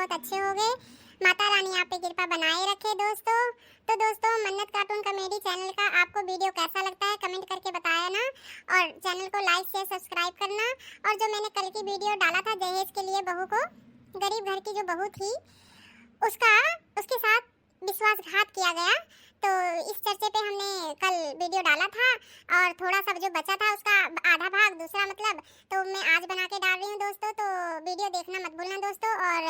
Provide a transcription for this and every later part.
बहुत अच्छे हो गए। माता रानी आप पे कृपा बनाए रखे दोस्तों। तो दोस्तों, मन्नत कार्टून कॉमेडी चैनल का आपको वीडियो कैसा लगता है कमेंट करके बताया ना, और चैनल को लाइक शेयर सब्सक्राइब करना। और जो मैंने कल की वीडियो डाला था दहेज के लिए बहू को, गरीब घर की जो बहू थी उसके साथ विश्वासघात किया गया, तो इस चर्चे पे हमने कल वीडियो डाला था और थोड़ा सा जो बचा था उसका आधा भाग दूसरा मतलब तो मैं आज बना के डाल रही हूँ दोस्तों। तो वीडियो देखना मत भूलना दोस्तों, और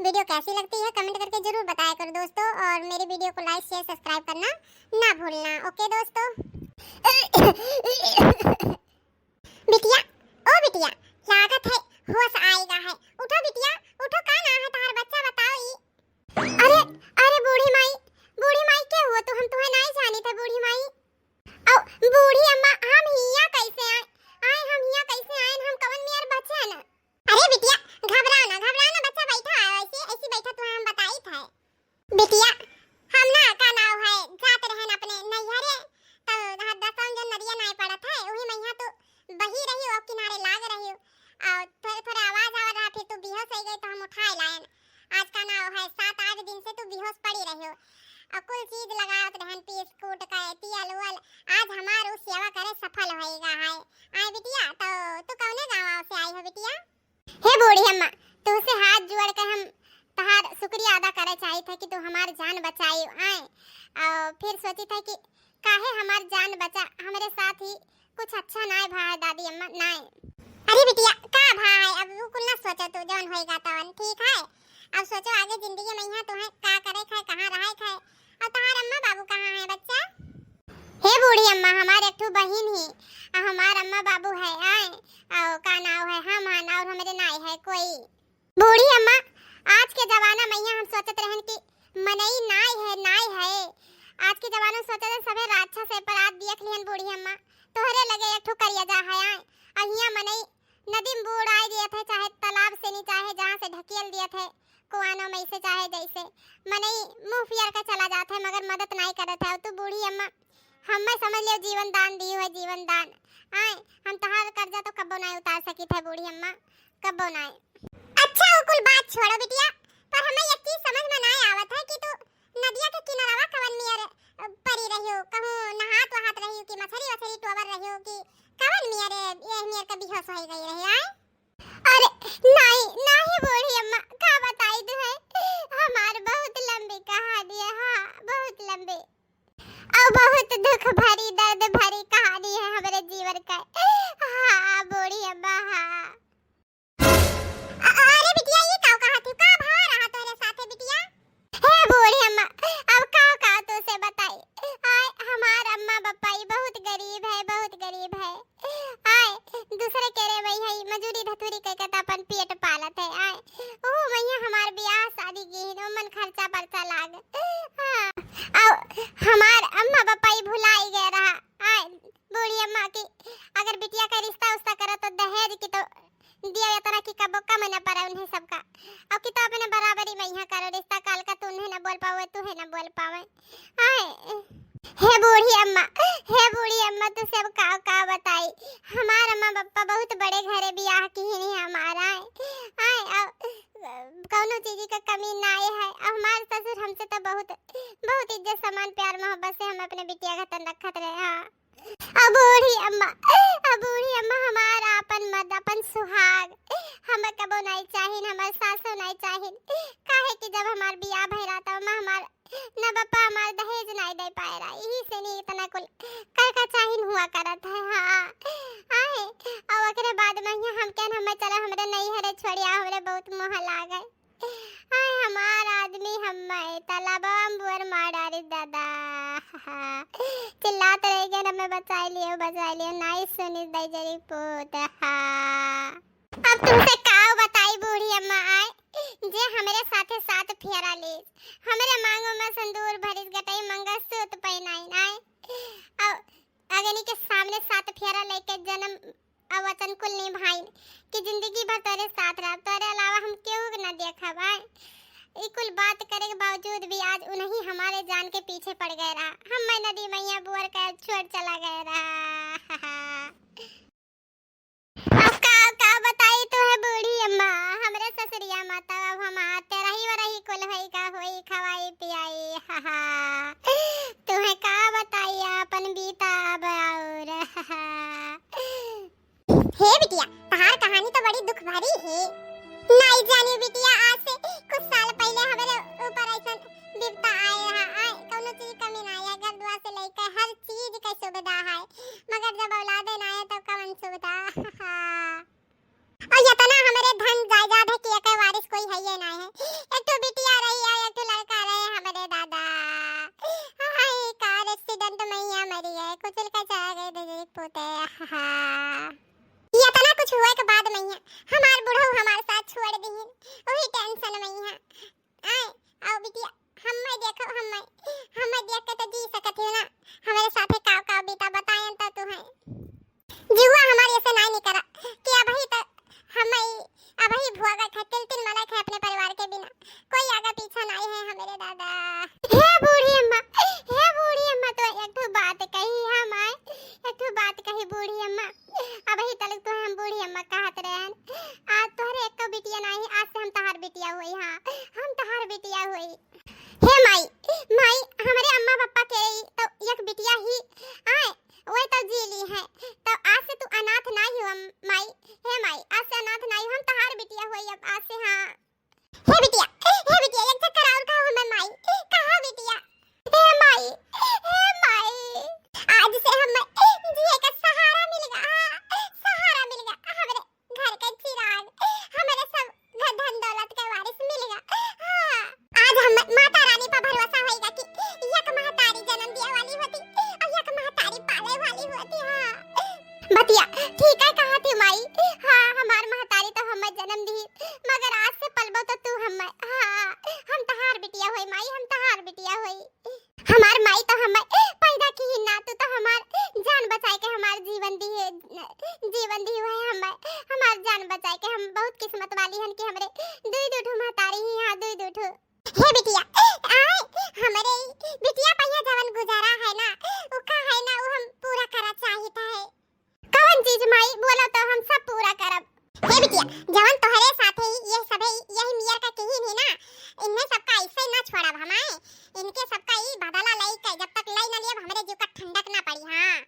वीडियो कैसी लगती है कमेंट करके जरूर बताया करो दोस्तों, और मेरी वीडियो को लाइक शेयर सब्सक्राइब करना ना भूलना। ओके दोस्तों। बिटिया, ओ बिटिया, लागत है होश आएगा है। उठो बिटिया उठो, का ना है तार बच्चा बताओ ई। अरे अरे बूढ़ी माई क्या हुआ? तो हम तुम्हें नहीं जानी थे बूढ़ी माई। औ बूढ़ी अम्मा, हम हिया कैसे आए हम कवन मियार बच्चे हैं ना। अरे बिटिया घबराओ ना बच्चा बैठा है ऐसी बैठा तुम्हें हम बताई था। बिटिया हम ना का नाव है जात रहन अपने नैहरे, तो दसम जो नदिया नहीं पड़ा था वही मैया तो बही रही हो किनारे लाग रही हो, और थोड़ा आवाज आ रहा फिर तू बेहोश हो गई तो हम उठाए लायन। आज का नाव है 7-8 दिन से तू बेहोश पड़ी रही हो, और कुल चीज लगावत रहन पीस कूट के तियल उल। आज हमार उस सेवा करे सफल होएगा है। आए बिटिया, तो तू कौने गांव से आई हो बिटिया? हे बूढ़ी अम्मा, तू से हाथ जोड़ कर हम तहार शुक्रिया अदा करे चाही थे कि तू हमार जान बचाई। आए और फिर सोची था कि काहे हमार जान बचा, हमारे साथ ही कुछ अच्छा नाय भाई दादी अम्मा नाय। अरे बिटिया का भाई, अब कुल ना सोचो, तू जौन होएगा तवन ठीक है। अब सोचो आगे जिंदगी में यहाँ तुम्हें का करे खाए, कहाँ रहे खाए, और तुम्हारे अम्मा बाबू कहाँ है बच्चा? हे बूढ़ी अम्मा, हमारे एक बहन ही और हमार अम्मा बाबू है आए, और का नाव है हम और हमारे नाई है कोई। बूढ़ी अम्मा, आज के जमाना में यहाँ हम सोचत रहन कि मनई नाई है। आज के जमाना में सोचत रहन सबे राक्षस है, पर आज देख लिहन बूढ़ी अम्मा तोहरे लगे एक करिया जा है आए, और यहाँ मनई नदी में बूढ़ आए दिए थे, चाहे तालाब से नहीं चाहे जहाँ से ढकेल दिए थे कुआनों में से चाहे जैसे मनई मुंह फियर का चला जाता है, मगर मदद नहीं करत है। तो बूढ़ी अम्मा हमें समझ लियो जीवन दान दी है, जीवन दान आए हम तहार कर्जा तो कब्बो नहीं उतार सकी थे बूढ़ी अम्मा, कब्बो नहीं। अच्छा वो कुल बात छोड़ो बिटिया, पर हमें एक चीज समझ में नहीं आवत है कि तू नदिया के किनारा कवन मियर पड़ी रही हो, कहूं नहात वहात रही हो कि मछली टोवर रही हो कि कवन मियर ये मियर का बेहोश हो गई रही है? अरे नहीं बूढ़ी अम्मा, का बताई तुम्हें, हमार बहुत लंबी कहानी है। हाँ बहुत लंबी और बहुत दुख भरी दर्द भरी कहानी है हमारे जीवन का। हाँ बूढ़ी अम्मा हाँ। अरे बिटिया ये कहा थी का भा रहा तोरे साथे बिटिया? हे बूढ़ी अम्मा, अब का तो से बताई। आए हमार अम्मा बप्पाई बहुत गरीब है आए, दूसरे केरे वही है मजूरी धतूरी के अपन पेट पालत है। आए ओ मैया हमार ब्याह शादी की मन खर्चा पर्चा लाग। हां और हमार अम्मा बप्पाई भुलाई गए रहा। आए बूढ़ी अम्मा की अगर बिटिया का रिश्ता उसका करा तो दहेज की तो दिया तरह की कब कम न पड़ा उन्हें सबका, और कि तो अपने बराबरी में यहाँ करो रिश्ता, काल का तू उन्हें न बोल पावे तू है न बोल पावे। आए हे बूढ़ी अम्मा तू सब का बताई, हमार अम्मा बप्पा बहुत बड़े घरे बियाह की ही नहीं हमारा आए कौनो चीज का कमी ना है। हमार ससुर हमसे तो बहुत इज्जत सम्मान प्यार मोहब्बत से हम अपने बिटिया का तन रखत रहे। हाँ अब बूढ़ी अम्मा हमारा अपन मद अपन सुहाग हम कबो नहीं चाहिन, हमार सासो नहीं चाहिन, काहे कि जब हमार बियाह भई रहा था हमार न बप्पा हमार दहेज नहीं दे पाए रहा, यही से नहीं इतना कुल का चाहिन हुआ करत है। हाँ आए और ओकरे बाद में हम कहन हमें चला हमरे नहीं हरे छोड़िया हमरे बहुत मोह लागे। आए हमार आदमी हमें तालाबा में बुअर मार डाली दादा। चिल्लाते रह गए हमें बचा लियो नहीं सुनी दई जरी पूत। अब तुमसे काव बताई बूढ़ी अम्मा आए जे हमारे साथे साथ फेरा ले हमारे मांगों में संदूर भरिस गटई मंगलसूत्र पहनाई आए, अब अगनी के सामने साथ फेरा लेके जन्म वचन कुल निभाई कि जिंदगी भर तेरे साथ रह, तेरे अलावा हम क्यों न देखा भाई। ये कुल बात करे के बावजूद भी आज उन्हीं हमारे जान के पीछे पड़ गए रहा, हम मैं नदी मैया बुअर का छोड़ चला गया रहा। अब का बताई तो है बूढ़ी अम्मा हमरे ससुरिया माता, अब हम तेरा ही हे बिटिया, तहार कहानी तो बड़ी दुख भरी है। नहीं जानी बिटिया, आज से कुछ साल पहले हमारे ऊपर ऐसा विपदा आया है। कोनो चीज कमी ना आया, घर दुआ से लेकर हर चीज की सुविधा है, मगर जब औलाद ना आए तो कौन सुविधा। और इतना हमारे धन जायदाद है कि एक वारिस कोई है ही ना है। एक तो बिटिया रही है, एक तो लड़का रहे हमारे दादा। हाय, कार एक्सीडेंट में ही मरी है, कुचल का चला गए दे पोते। ये तना कुछ हुए के बाद में हमार बुढ़ऊ हमार साथ छोड़ दी, वही टेंशन में है। आए आओ बिटिया, हम्मे देखो, हम्मे देख के तो जी सकत हो ना, हमारे साथे का बीता बतायन तो तू है जीवा हमारे ऐसे नहीं करा कि अब ही भुआगा खतिल तिल मला है अपने परिवार के बिना, कोई आगे पीछा नहीं है हमारे दादा। हे बूढ़ी अम्मा, तो एक तो बात कही हम आए, एक तो बात कही बूढ़ी अम्मा। अब ही तलक तो हम बूढ़ी अम्मा कहत रहन, आज तोहरे एक बिटिया नहीं, आज से हम तहार बिटिया हुई। हां, हम तहार बिटिया हुई। हे माई हमारे अम्मा पापा के तो एक बिटिया ही आए, वही तो जीली है, तो आज से तू अनाथ नहीं हुआ माई। हे माई, आज से अनाथ नहीं, हम तहार बिटिया हुई अब आज से। हां हे बिटिया, एक चक्कर और कहो हमें माई, कहा बिटिया। हे माई, आज से हम जिए का सहारा मिल गया, हमारे घर का चिराग, हमारे सब धन दौलत के वारिस मिल गया। हां, आज हम माता रानी पर भरोसा होएगा कि एक महतारी जन्म दिया वाली होती और एक महतारी पाले वाली होती। हां बतिया ठीक है कहा थी माई। हां, हमार महतारी तो हमें जन्म दी, मगर आज से पलबो तो तू हमें। हां, हम तहार बिटिया होई माई, हम तहार बिटिया होई। हमार माई तो हमें पैदा की ही ना, तू तो हमार जान बचाए के हमार जीवन दी है हमार जान बचाए के। हम बहुत किस्मत वाली हन कि हमरे दुई महतारी ही। हां, दुई हे बिटिया, आए हमरे बिटिया पहिया जवन गुजारा है ना, उ का है ना, उ हम पूरा करा चाहित है। कौन चीज माई बोला तो हम सब पूरा करब। हे बिटिया, जवन तोहरे साथे ये सब यही मियां का कही नहीं ना, इन्हें सबका ऐसे ना छोड़ब हमाए, इनके सबका ई बदला लई के जब तक लई ना लेब हमरे जीव का ठंडक ना पड़ी। हां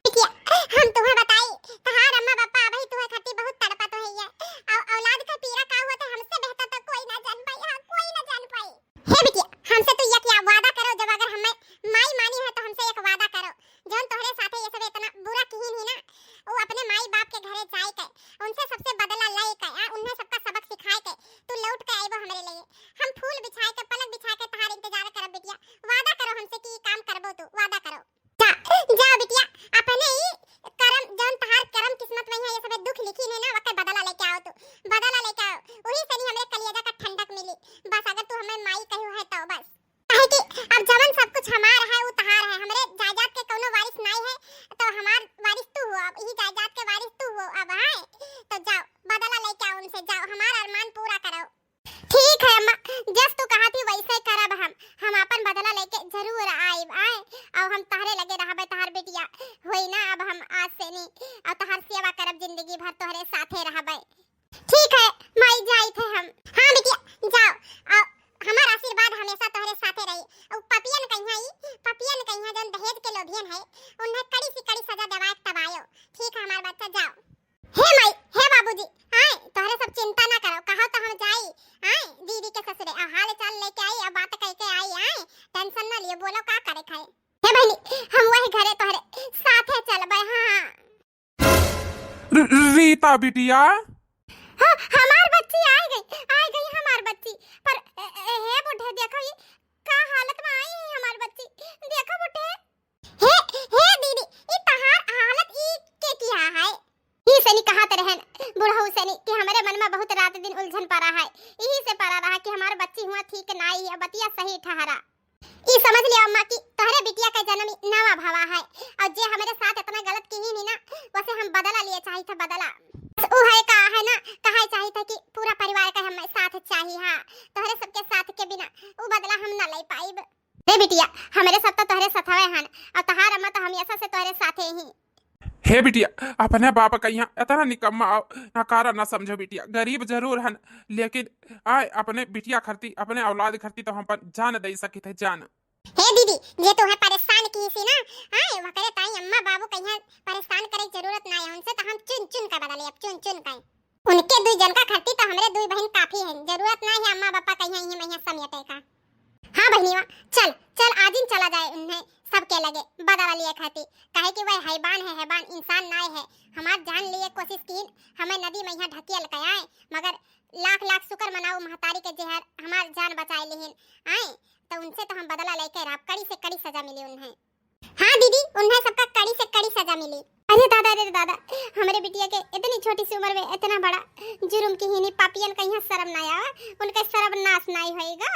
बिटिया, हम तुम्हें बताई तहार अम्मा पापा अभी तुम्हें खाती बहुत तड़पत है ये, और औलाद का पीड़ा का होता हमसे बेहतर तो कोई ना जान पाई। हां, कोई ना जान पाई। हे बिटिया, हमसे तो ये क्या वादा करो, जब अगर हमें माई मानी है तो हमसे एक वादा करो, जौन तोहरे साथे ये सब इतना बुरा कही नहीं ना, वो अपने माई बाप के घरे जाए के उनसे सबसे बदला ले के उन्हें सबका सबक सिखाए के तू लौट के आइबो हमरे लिए। हम फूल बिछाए के पलक बिछा के तहार इंतजार करब बिटिया। वादा करो हमसे कि काम करबो, तू वादा करो। जा बिटिया, अपने ही कर्म जौन तहार कर्म किस्मत में है, ये सब दुख लिखी ने ना, वक्त बदला लेके आओ, तू बदला लेके आओ, वही से हमरे कलियजा का ठंडक मिली। बस अगर तू हमें माई कहू है तो बस, काहे कि अब जवन सब कुछ हमार है वो तहार है, हमरे जायदाद के कोनो वारिस नहीं है, तो हमार वारिस तू हो, अब यही जायदाद के वारिस तू हो। अब आए तो जाओ बदला लेके आओ उनसे, जाओ हमारा अरमान पूरा करो। ठीक है अम्मा, जब तू कहा थी वैसे करब हम अपन बदला लेके जरूर आइब। आए और हम तहरे लगे रहबे, तहार बेटिया होई ना, अब हम आज से नहीं और तहार सेवा करब, जिंदगी भर तोहरे साथे रहबे। ठीक है माई, जाई थे हम। हां बिटिया, जाओ, और हमार आशीर्वाद हमेशा तोहरे साथे रही। और पपियन कहिया जौन दहेज के लोभियन है, उन्हें कड़ी से कड़ी सजा दिवाए तबायो। ठीक है हमार बच्चा, जाओ। हे माई, हे बाबूजी, आए तोहरे सब चिंता ना करो, कहो तो हम जाई। आए दीदी के ससुरे हाल चाल लेके आई, अब बात कह के आई। आए टेंशन ना लियो, बोलो का करे खाए। हे बहनी, हम वही घरे तोहरे साथे चलबे। हां रीता बिटिया, हां हमार बच्ची आ गई हमार बच्ची। पर हे बुढ़े देखो ये का हालत में आई है हमार बच्ची, देखो बुढ़े। हे दीदी, ई तहार हालत ई के किया है? ही सनी कहात रहन बुढ़ऊ सनी कि हमारे मन में बहुत रात दिन उलझन पड़ा है, यही से पड़ा रहा कि हमार बच्ची हुआ ठीक नहीं है। बतिया सही ठहरा, ई समझ लियो अम्मा कि तोहरे बिटिया का जन्म नवा भावा है, और जे हमारे साथ इतना गलत की ही नहीं ना, वैसे हम बदला लिए चाहिए था। बदला उ है का है ना, कहा चाहिए था कि पूरा परिवार का हमें साथ चाहिए। हां, तोहरे सबके साथ के बिना उ बदला हम ना ले पाइब। रे बिटिया, हमारे सब तो तोहरे सथवे हन, और तहार अम्मा तो हमेशा से तोहरे साथे ही। हे बिटिया, अपने बाप का यहाँ इतना निकम्मा नकारा ना समझो बिटिया। गरीब जरूर हन, लेकिन आए अपने बिटिया खरती, अपने औलाद खरती तो हम पर जान दे सकी थे, जान। हे दीदी, ये तो है परेशान की सी ना, आए वकरे ताई अम्मा बाबू कहिया परेशान करे जरूरत ना है, उनसे तो हम चुन चुन का बदले अब चुन का उनके दुई जन का खर्ची तो हमरे दुई बहन काफी है, जरूरत नहीं है अम्मा पापा कहीं ही में समियते का। हाँ बहनीवा चल चल आज ही चला जाए उन्हें सबके लगे बदला लिए खाती, कहे कि वह हैवान है, हैवान इंसान नाय है। हमार जान लिए कोशिश की हमें नदी में यहाँ ढकियल के आए, मगर लाख लाख शुक्र मनाऊ महतारी के जहर हमार जान बचाए लेहिन आए, तो उनसे तो हम बदला लेकर अब कड़ी से कड़ी सजा मिली उन्हें। हाँ दीदी उन्हें सबका कड़ी से कड़ी सजा मिली। अरे दादा हमारे बिटिया के इतनी छोटी सी उम्र में इतना बड़ा जुर्म की हिनी पापियन का यहाँ शर्म ना आवा, उनका सर्वनाश नहीं होएगा।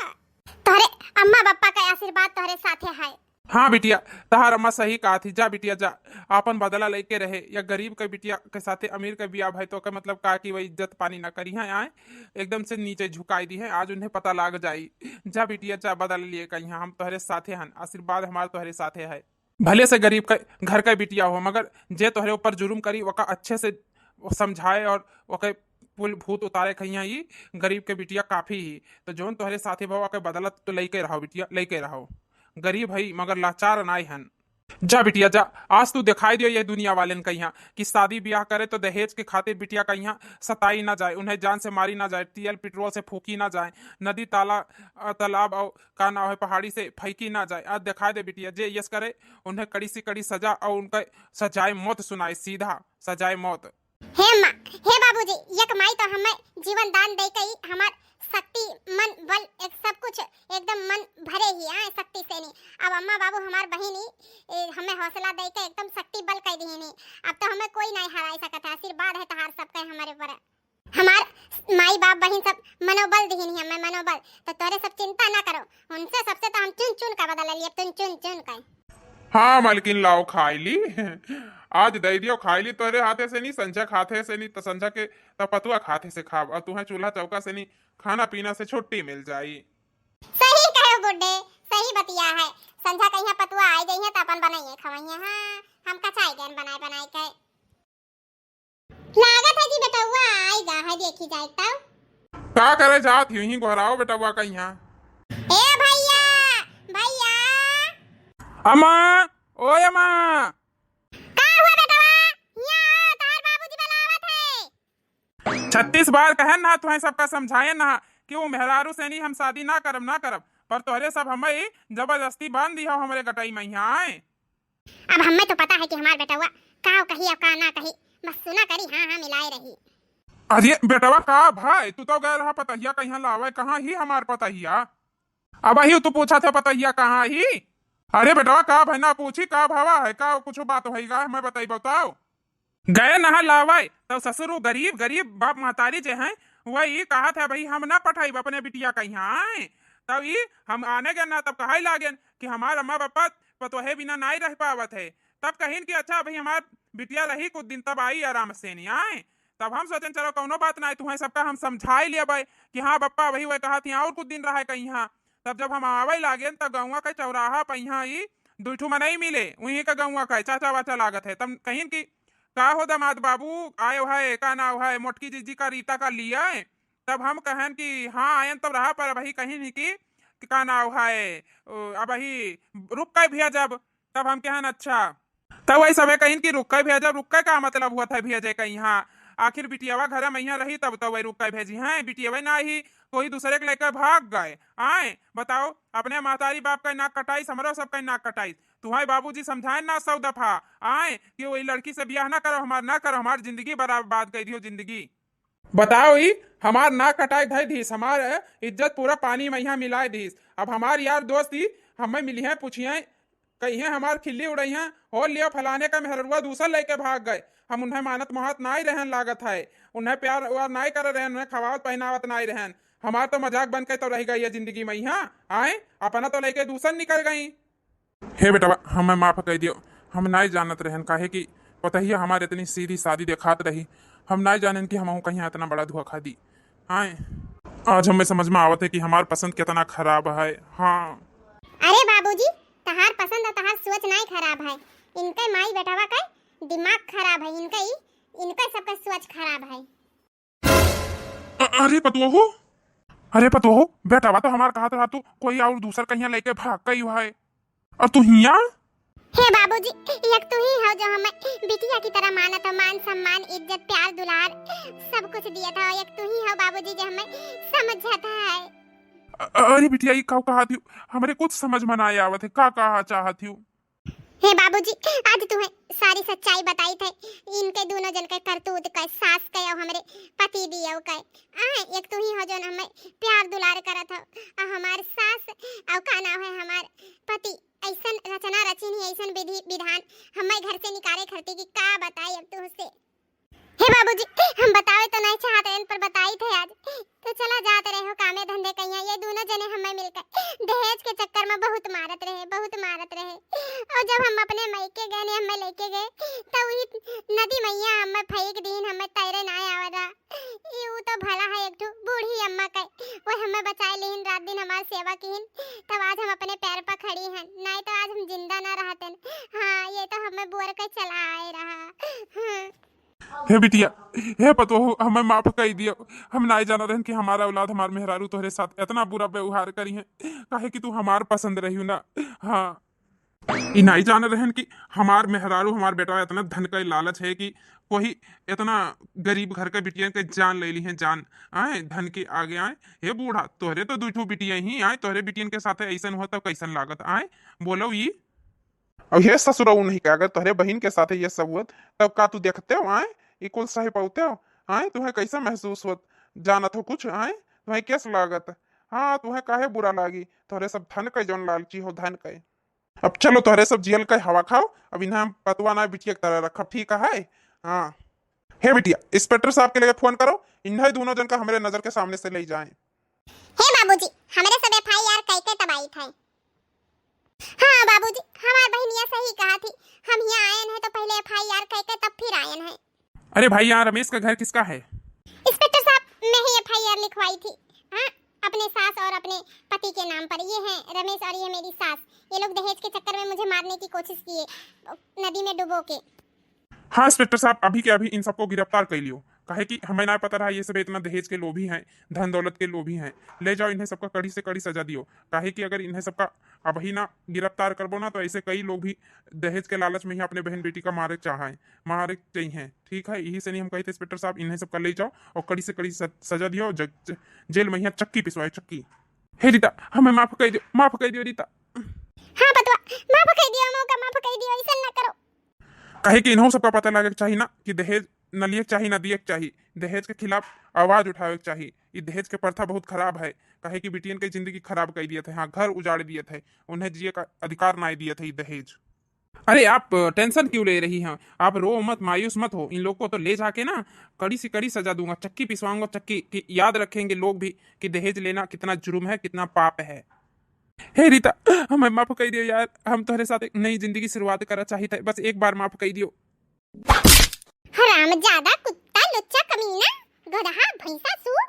तोहरे अम्मा पापा का आशीर्वाद तोहरे साथे है। हाँ बिटिया तहार अम्मा सही कहा थी, जा बिटिया जा आपन बदला लेके रहे, या गरीब के बिटिया के साथे अमीर के बिया भाई तो का मतलब का कि वही इज्जत पानी ना करी है, आए एकदम से नीचे झुकाई दी है, आज उन्हें पता लग जाई। जा बिटिया जा बदला लिए कहीं, हम तोहरे साथे हन, आशीर्वाद हमार तोहरे साथे है। भले से गरीब का घर का बिटिया हो, मगर जे तोहरे ऊपर जुर्म करी वका अच्छे से समझाए और वके पुल भूत उतारे कहीं ही गरीब के बिटिया काफी ही। तो जोन तोहरे साथी भाव के बदला तो लेके रहो बिटिया, लेके रहो। गरीब है मगर लाचार नाई हन। जा बिटिया जा, आज तू दिखाई दियो ये दुनिया वाले कहीं कि शादी ब्याह करे तो दहेज के खातिर बिटिया कहीं सताई ना जाए, उन्हें जान से मारी ना जाए, तेल पेट्रोल से फूकी ना जाए, नदी तालाब और का ना हो पहाड़ी से फेंकी ना जाए। आज दिखाई दे बिटिया जे यस करे उन्हें कड़ी से कड़ी सजा और उनका सजाए मौत सुनाए, सीधा सजाए मौत। हे माँ हे बाबूजी यक माई तो हमें जीवन दान दे के हमार शक्ति मन बल एक सब कुछ एकदम मन भरे ही आए शक्ति से नहीं। अब अम्मा बाबू हमार बहिनी हमें हौसला दे के एकदम शक्ति बल कर दी नहीं, अब तो हमें कोई नहीं हरा सकता। आशीर्वाद है तहार सबका हमारे ऊपर, हमार माई बाप बहन सब मनोबल दी नहीं हमें मनोबल, तो तोरे सब चिंता ना करो, उनसे सबसे तो हम चुन का बदला लिए, तुम चुन का। हाँ मालकिन लाओ खाई ली आज दे दियो खाई ली, तोरे हाथे से नहीं संझा खाते से नहीं, तो संझा के तो पतुआ खाते से खाब, और तुम्हें चूल्हा चौका से नहीं खाना पीना से छुट्टी मिल जाई। सही कहे बुड्ढे सही बतिया है, संझा कहीं पतुआ आई गई है तो अपन बनाइए खवाइए। हाँ हम कचाई गन बनाए के लागत है जी बेटा हुआ आएगा है, देखी जाए तब का करे जात यूं ही गोहराओ बेटा हुआ कहीं। ए भैया भैया अम्मा ओए अम्मा, का हुआ बेटवा यहाँ तार बाबूजी बुलावत है। 36 बार कहन ना तुम्हें सबका समझाए ना कि वो मेहरारू से नहीं हम शादी ना करब, पर तोहरे सब हमें जबरदस्ती बांध दी हो हमारे गटाई में यहाँ आए। अब हमें तो पता है कि हमार बेटा हुआ का कही और का ना कही, बस सुना करी हाँ हाँ मिलाए रही। अरे बेटवा का भाई तू तो गए रहा पतहिया कहीं लावे, कहाँ ही हमार पतहिया, अब ही तू पूछा था पतहिया कहाँ ही। अरे बेटवा का भाई ना पूछी का भावा है का कुछ बात होगा हमें बताई बताओ। गए नहा लावाए तब ससुर गरीब गरीब बाप महतारी जे हैं वही कहा था भाई हम ना पठाई अपने बिटिया कहीं आए, तब ये हम आने गए ना तब कहा लागे कि हमार अम्मा पापा पतोहे बिना नहीं रह पावत है, तब कहीं कि अच्छा भाई हमार बिटिया रही कुछ दिन तब आई आराम से नहीं आए, तब हम सोचें चलो कौनो बात ना तुम्हें सबका हम समझाई लिया भाई कि हाँ पप्पा वही वही कहा थी और कुछ दिन रहा कहीं यहाँ। तब जब हम आवे लागे तब गौवा का चौराहा पर यहाँ ही दुठू में नहीं मिले, वहीं का गौवा का चाचा वाचा लागत है, तब कहीं की का हो दमाद बाबू आए है का ना है मोटकी जीजी का रीता का लिया है, तब हम कहन कि हाँ आयन तब रहा पर वही कहीं नहीं कि का ना है अब वही रुक के भैया जब, तब हम कहन अच्छा, तब वही सब कहीं की रुक के भैया जब, रुक के का मतलब हुआ था भेजे कहीं यहाँ, आखिर बिटियावा घर में यहाँ रही तब तो वही रुक के भेजी है, बिटियावा ना ही कोई दूसरे के लेकर भाग गए आए। बताओ अपने महतारी बाप का नाक कटाई समरो सबका नाक कटाई, तुम्हारे बाबूजी समझाए ना 100 दफा आए कि वही लड़की से ब्याह ना करो, हमार जिंदगी बर्बाद कर दियो जिंदगी। बताओ ही हमार नाक कटाई धई दीस, हमार इज्जत पूरा पानी में यहाँ मिलाए दीस, अब हमार यार दोस्त ही हमें मिली है पूछिए कही है हमार खिल्ली उड़ई है और लिया फलाने का मेहरुआ दूसरा लेके भाग गए, हम उन्हें मानत महत ना ही रहन लागत है, उन्हें प्यार व्यार ना कर रहे, उन्हें खवावत पहनावत ना ही रहन, हमार तो मजाक बन के तो रह गई है जिंदगी में यहाँ आए, अपना तो लेके दूसरा निकल गई। हे बेटा हमें माफ कर दियो, हम ना जानत रहन काहे कि पता ही हमारे इतनी सीधी शादी दिखात रही, हम ना जानन कि हम कहीं इतना बड़ा धोखा खा दी आए, आज हमें समझ में आवत है कि हमार पसंद कितना खराब है। हाँ अरे बाबूजी तहार पसंद और तहार सोच नहीं खराब है, इनके माई बेटावा का दिमाग खराब है, इनका सबका सोच खराब है। अरे पतुओ बेटावा तो हमार कहा था तू कोई और दूसर कहीं लेके भाग गई है और तू हिया। हे बाबूजी, एक तू ही हो जो हमें बिटिया की तरह माना था, मान सम्मान इज्जत प्यार दुलार सब कुछ दिया था। एक तू ही हो बाबूजी जो हमें समझता है। अरे बिटिया ये का कहा थी, हमरे कुछ समझ में ना आवत है, का कहा चाहत थी। हे बाबूजी, आज तुम्हें सारी सच्चाई बताई थे इनके दोनों जन के करतूत का, सास के और हमरे पति दियो के। एक तू ही हो जो हमें प्यार दुलार करत हो, और हमार सास और का नाम है हमार पति ऐसन रचना रचिन ही ऐसन विधि विधान हमें घर से निकाले खरती की का बताई अब तुझसे। हे बाबूजी, हम बतावे तो नहीं चाहते हैं पर बताई थे आज, तो चला जाते रहे हो कामे धंधे कहिया। ये दोनों जने हमें मिलकर दहेज के चक्कर में बहुत मारत रहे। और जब हम अपने मायके गए ने हमें लेके गए तो वही नदी मैया हमें फेंक दीन, हमें तैरे ना आवदा। यू तो भला है एक बूढ़ी अम्मा के, वो हमें बचाए लेन, रात दिन हमारी सेवा कीन, तब आज हम अपने पैर पर खड़ी हैं, नहीं तो आज हम जिंदा ना रहते। हाँ, ये तो हमें बोर के चला आए रहा। हे बिटिया, हे पतो हमें माफ कर दियो। हम ना जाना रहन कि हमारा औलाद हमार मेहरारू तोहरे साथ इतना बुरा व्यवहार करी है, काहे कि तू हमार पसंद रही ना। हाँ, ई नहीं जान रहन कि हमार मेहरारू हमार बेटा इतना धन का लालच है कि कोई इतना गरीब घर के बिटिया के जान ले ली है, जान आए धन के आगे आए। हे बूढ़ा, तोहरे तो दूठो बिटिया ही आए, तोहरे बिटियन के साथ ऐसन हो तब कैसन लागत आए, बोलो ये। और ये ससुरऊ नहीं का, अगर तोहरे बहन के साथ ये सब हुआ तब का तू देखते हो आए, ये कुल सही पाते हो आए, तुम्हें कैसा महसूस होत, जानत हो कुछ आए, तुम्हें कैस लागत। हाँ, तुम्हें काहे बुरा लागी, तोहरे सब धन के जौन लालची हो धन के। अब चलो तोहरे सब जेल का हवा खाओ, अब इन्हें पतवा ना बिटिया की तरह रखब, ठीक है। हाँ, हे बिटिया, इंस्पेक्टर साहब के लिए फोन करो, इन्हें दोनों जन का हमारे नजर के सामने से ले जाएं। हे बाबूजी, हमारे सब एफआईआर कैके तबाई थे। हाँ बाबूजी, हमार बहनिया सही कहा थी, हम यहाँ आए हैं तो पहले एफआईआर कैके तब फिर आए हैं। अरे भाई, यहाँ रमेश का घर किसका है? इंस्पेक्टर साहब, मैं ही एफआईआर लिखवाई थी। हाँ, अपने सास और अपने पति के नाम पर। ये हैं रमेश और ये मेरी सास। ये लोग दहेज के चक्कर में मुझे मारने की कोशिश किए, नदी में डुबो के। हाँ इंस्पेक्टर साहब, अभी के अभी इन सबको गिरफ्तार कर लियो, काहे कि हमें ना पता रहा ये सब इतना दहेज के लोभी हैं, धन दौलत के लोभी हैं। ले जाओ इन्हें सबका कड़ी से कड़ी सजा दियो, काहे कि अगर इन्हें सबका अब ही ना गिरफ्तार करबो ना तो ऐसे कई लोग भी दहेज के लालच में ही अपने बहन बेटी का मारे मारे चाहिए। ठीक है, यही से नहीं हम कहते इंस्पेक्टर साहब, इन्हें सबका ले जाओ और कड़ी से कड़ी सजा दियो, जेल में यहाँ चक्की पिसवाए, चक्की। हे रीता, हमें माफ कर दियो रीता। हाँ बतवा, माफ कर दियो, मौका माफ कर दियो, ऐसा ना करो। काहे कि इन्हों सबका पता लगे चाहिए ना कि दहेज न लिए चाहिए न दिए चाहिए, दहेज के खिलाफ आवाज उठावे चाहिए। ये दहेज के प्रथा बहुत खराब है, काहे कि बिटियन की जिंदगी खराब कर दिए थे, हाँ घर उजाड़ दिए थे, उन्हें जिए का अधिकार ना दिए थे दहेज। अरे आप टेंशन क्यों ले रही हैं? आप रो मत, मायूस मत हो, इन लोग को तो ले जाके ना कड़ी से कड़ी सजा दूंगा, चक्की पिसवाऊंगा, चक्की की याद रखेंगे लोग भी कि दहेज लेना कितना जुर्म है, कितना पाप है। हे रीता, हमें माफ कर दियो यार, हम तुम्हारे साथ एक नई जिंदगी शुरुआत करना चाहिए, बस एक बार माफ कर दियो। हरामजादा, कुत्ता, लुच्चा, कमीना, गधा, भैंसा, सूर।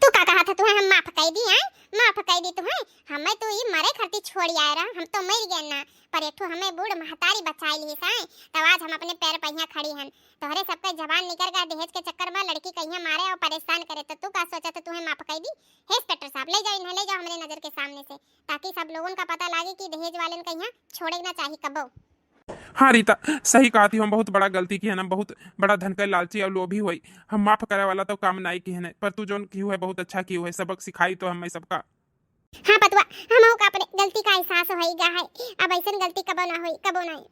तू का कहा था तुम्हें हम माफ कर दी हैं? माफ कर दी तुम्हें? हमें तो ये मरे खरती छोड़ आए रहा, हम तो मर गए ना, पर एक हमें बूढ़ महतारी बचाई ली साए, तब आज हम अपने पैर पर यहाँ खड़ी हैं। तोहरे सबका जवान निकल गया दहेज के चक्कर में, लड़की कहीं मारे और परेशान करे, तो तू का सोचा था तुम्हें माफ कर दी? हे इंस्पेक्टर साहब, ले जाओ इन्हें, ले जाओ हमारे नजर के सामने से, ताकि सब लोगों का पता लगे कि दहेज वाले को यहाँ छोड़े ना चाहिए कबो। हाँ रीता, सही कहा थी, हम बहुत बड़ा गलती की है ना, बहुत बड़ा धन का लालची और लोभी हुई, हम माफ करे वाला तो काम नहीं की है ना, पर तू जो की हुआ है बहुत अच्छा की हुआ है, सबक सिखाई तो हमें सबका। हाँ पतवा, हम का अपने गलती का एहसास होइगा है, अब ऐसा गलती कबो ना होई, कबो नहीं।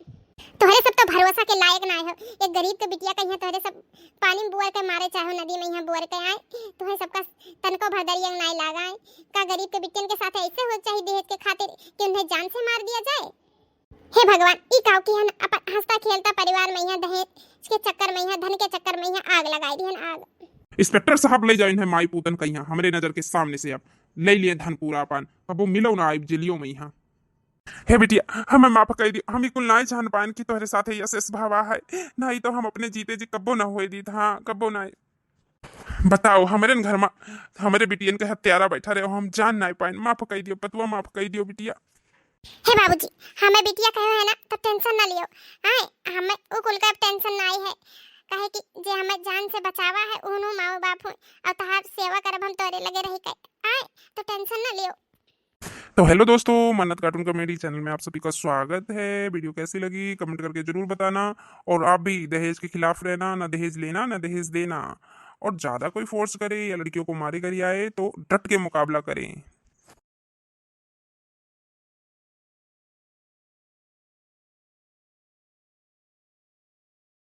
तोहरे सब तो भरोसा के लायक ना हो, एक गरीब के बिटिया कहीं तोहरे सब पानी में बुआर के मारे चाहो, नदी में यहाँ बुआर के आए, तुम्हें सबका तनको भरदरिया नहीं लगाए। का गरीब के बिटियन के साथ ऐसे हो चाहिए दहेज के खातिर कि उन्हें जान से मार दिया जाए? हे भगवान, ई काऊ की हन अपन हंसता खेलता परिवार में यहाँ दहेज के चक्कर में, यहाँ धन के चक्कर में यहाँ आग लगाई दी हन, आग। इंस्पेक्टर साहब, ले जाओ इन्हें माई पूतन कहीं हमारे नजर के सामने से, अब ले लिए धन पूरा अपन, अब वो मिलो ना आइब जेलियो में यहाँ। हे बिटिया, हमें माफ कर दियो, हम कुल ना जान पाएन कि तोहरे साथ ये शेष भावा है, नहीं तो हम अपने जीते जी कब्बो ना होए दी, हाँ कब्बो ना। बताओ, हमारे घर में हमारे बिटियन के हत्यारा बैठा रहे, हम जान नहीं पाए, माफ कर दियो पतवा, माफ कर दियो बिटिया। हे बाबूजी, हमें बिटिया कहे है ना तो टेंशन ना लियो, आए हमें वो कुल का टेंशन ना आई है, कहे कि जे हमें जान से बचावा है उन्हों माँ बाप हो और तहार सेवा करब हम तोरे लगे रही के, आए तो टेंशन ना लियो। तो हेलो दोस्तों, मन्नत कार्टून कॉमेडी चैनल में आप सभी का स्वागत है। वीडियो कैसी लगी कमेंट करके जरूर बताना। और आप भी दहेज के खिलाफ रहना, ना दहेज लेना ना दहेज देना। और ज़्यादा कोई फोर्स करे या लड़कियों को मारे कर आए तो डट के मुकाबला करें।